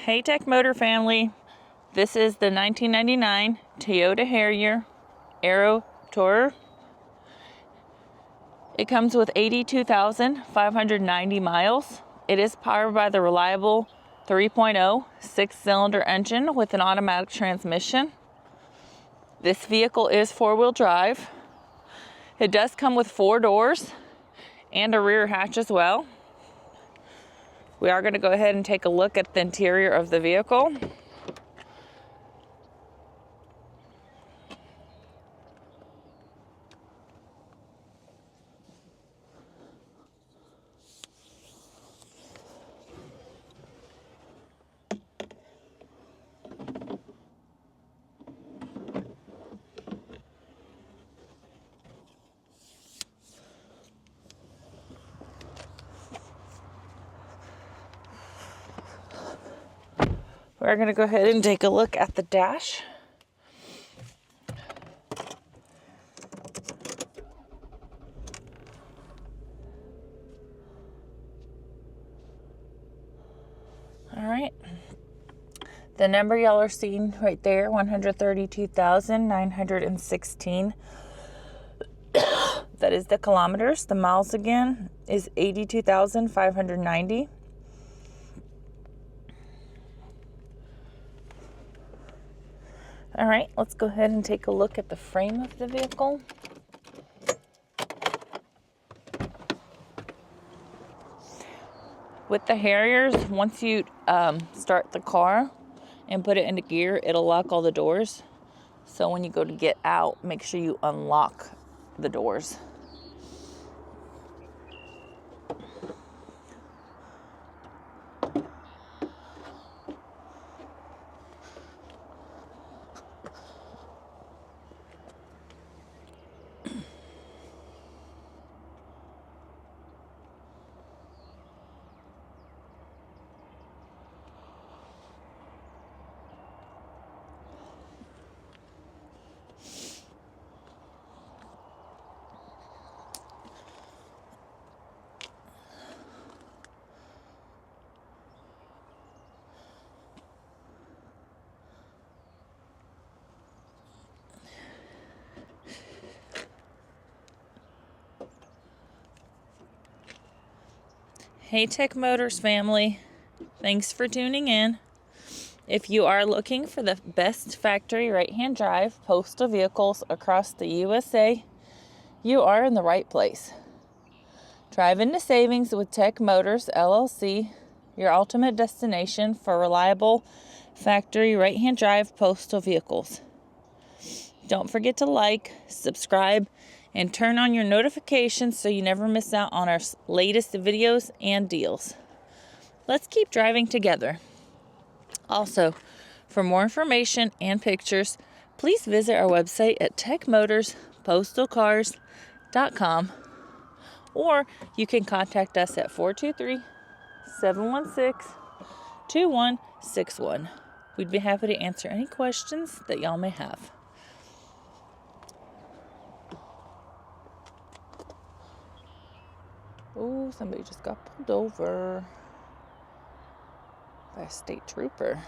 Hey Tech Motor family, this is the 1999 Toyota Harrier Aero Tourer. It comes with 82,590 miles. It is powered by the reliable 3.0 six-cylinder engine with an automatic transmission. This vehicle is four-wheel drive. It does come with 4 doors and a rear hatch as well. We are going to go ahead and take a look at the interior of the vehicle. We're going to go ahead and take a look at the dash. All right. The number y'all are seeing right there, 132,916. That is the kilometers. The miles again is 82,590. All right, let's go ahead and take a look at the frame of the vehicle. With the Harriers, once you start the car and put it into gear, it'll lock all the doors. So when you go to get out, make sure you unlock the doors. Hey Tech Motors family, thanks for tuning in. If you are looking for the best factory right-hand drive postal vehicles across the USA, you are in the right place. Drive into savings with Tech Motors LLC, your ultimate destination for reliable factory right-hand drive postal vehicles. Don't forget to like, subscribe, and turn on your notifications so you never miss out on our latest videos and deals. Let's keep driving together. Also, for more information and pictures, please visit our website at techmotorspostalcars.com, or you can contact us at 423-716-2161. We'd be happy to answer any questions that y'all may have. Oh, somebody just got pulled over by a state trooper.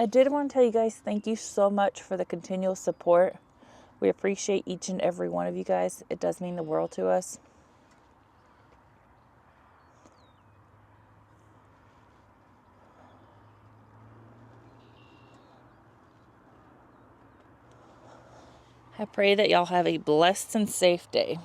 I did want to tell you guys thank you so much for the continual support. We appreciate each and every one of you guys. It does mean the world to us. I pray that y'all have a blessed and safe day.